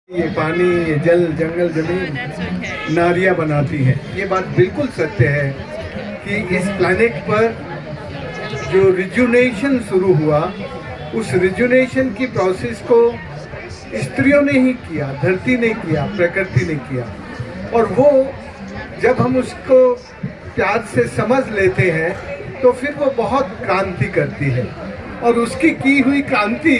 ये पानी, ये जल, जंगल, जमीन नारियां बनाती है। ये बात बिल्कुल सत्य है कि इस प्लैनेट पर जो रिजुनेशन शुरू हुआ, उस रिजुनेशन की प्रोसेस को स्त्रियों ने ही किया, धरती ने किया, प्रकृति ने किया। और वो जब हम उसको प्यार से समझ लेते हैं तो फिर वो बहुत क्रांति करती है, और उसकी की हुई क्रांति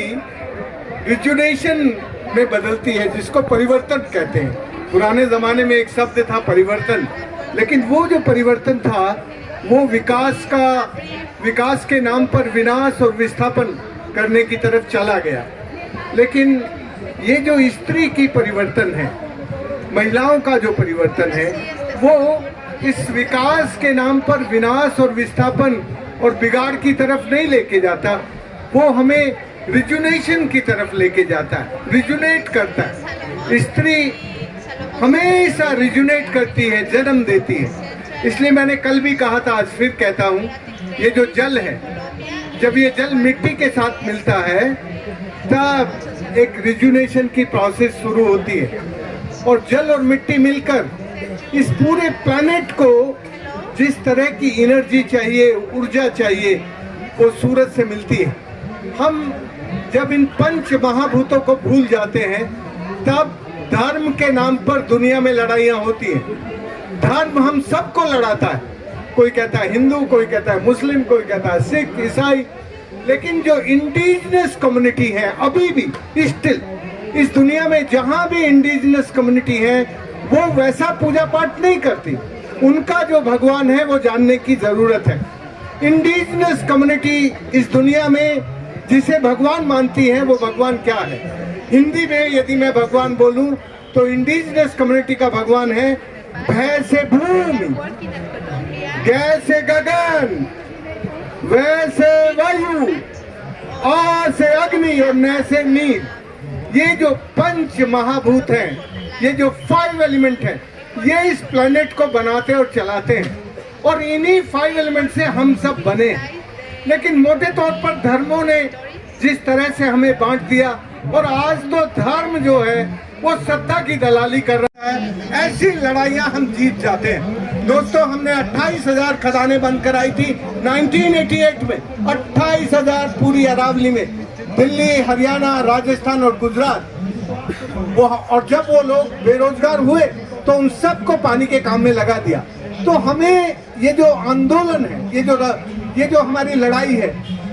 रिजुनेशन में बदलती है, जिसको परिवर्तन कहते हैं। पुराने जमाने में एक शब्द था परिवर्तन, लेकिन वो जो परिवर्तन था वो विकास के नाम पर विनाश और विस्थापन करने की तरफ चला गया। लेकिन ये जो स्त्री की परिवर्तन है, महिलाओं का जो परिवर्तन है, वो इस विकास के नाम पर विनाश और विस्थापन और बिगाड़ की तरफ नहीं लेके जाता, वो हमें रिजुनेशन की तरफ लेके जाता है, रिजुनेट करता है। स्त्री हमेशा रिजुनेट करती है, जन्म देती है। इसलिए मैंने कल भी कहा था, आज फिर कहता हूँ, ये जो जल है, जब ये जल मिट्टी के साथ मिलता है तब एक रिजुनेशन की प्रोसेस शुरू होती है, और जल और मिट्टी मिलकर इस पूरे प्लैनेट को जिस तरह की एनर्जी चाहिए, ऊर्जा चाहिए, वो सूरज से मिलती है। हम जब इन पंच महाभूतों को भूल जाते हैं तब धर्म के नाम पर दुनिया में लड़ाइयाँ होती हैं। धर्म हम सबको लड़ाता है, कोई कहता है हिंदू, कोई कहता है मुस्लिम, कोई कहता है सिख, ईसाई। लेकिन जो इंडिजिनस कम्युनिटी है, अभी भी स्टिल इस दुनिया में जहाँ भी इंडिजिनस कम्युनिटी है, वो वैसा पूजा पाठ नहीं करती। उनका जो भगवान है वो जानने की जरूरत है। इंडिजिनस कम्युनिटी इस दुनिया में जिसे भगवान मानती है, वो भगवान क्या है? हिंदी में यदि मैं भगवान बोलूं तो इंडिजिनस कम्युनिटी का भगवान है भय से भूमि, गै से गगन, वै से वायु, आ से अग्नि और न से नीर। ये जो पंच महाभूत हैं, ये जो 5 एलिमेंट हैं, ये इस प्लैनेट को बनाते और चलाते हैं, और इन्हीं 5 एलिमेंट से हम सब बने हैं। लेकिन मोटे तौर पर धर्मों ने जिस तरह से हमें बांट दिया, और आज तो धर्म जो है वो सत्ता की दलाली कर रहा है, ऐसी लड़ाइयां हम जीत जाते हैं। दोस्तों, हमने 28,000 खदानें बंद कराई थी 1988 में, 28,000 पूरी अरावली में, दिल्ली, हरियाणा, राजस्थान और गुजरात। और जब वो लोग बेरोजगार हुए तो उन सबको पानी के काम में लगा दिया। तो हमें ये जो आंदोलन है, ये जो हमारी लड़ाई है,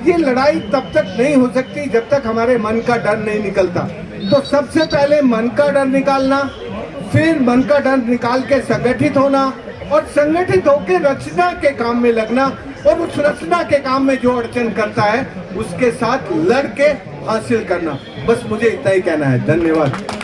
ये लड़ाई तब तक नहीं हो सकती जब तक हमारे मन का डर नहीं निकलता। तो सबसे पहले मन का डर निकालना, फिर मन का डर निकाल के संगठित होना, और संगठित होकर रचना के काम में लगना, और उस रचना के काम में जो अड़चन करता है उसके साथ लड़ के हासिल करना। बस मुझे इतना ही कहना है। धन्यवाद।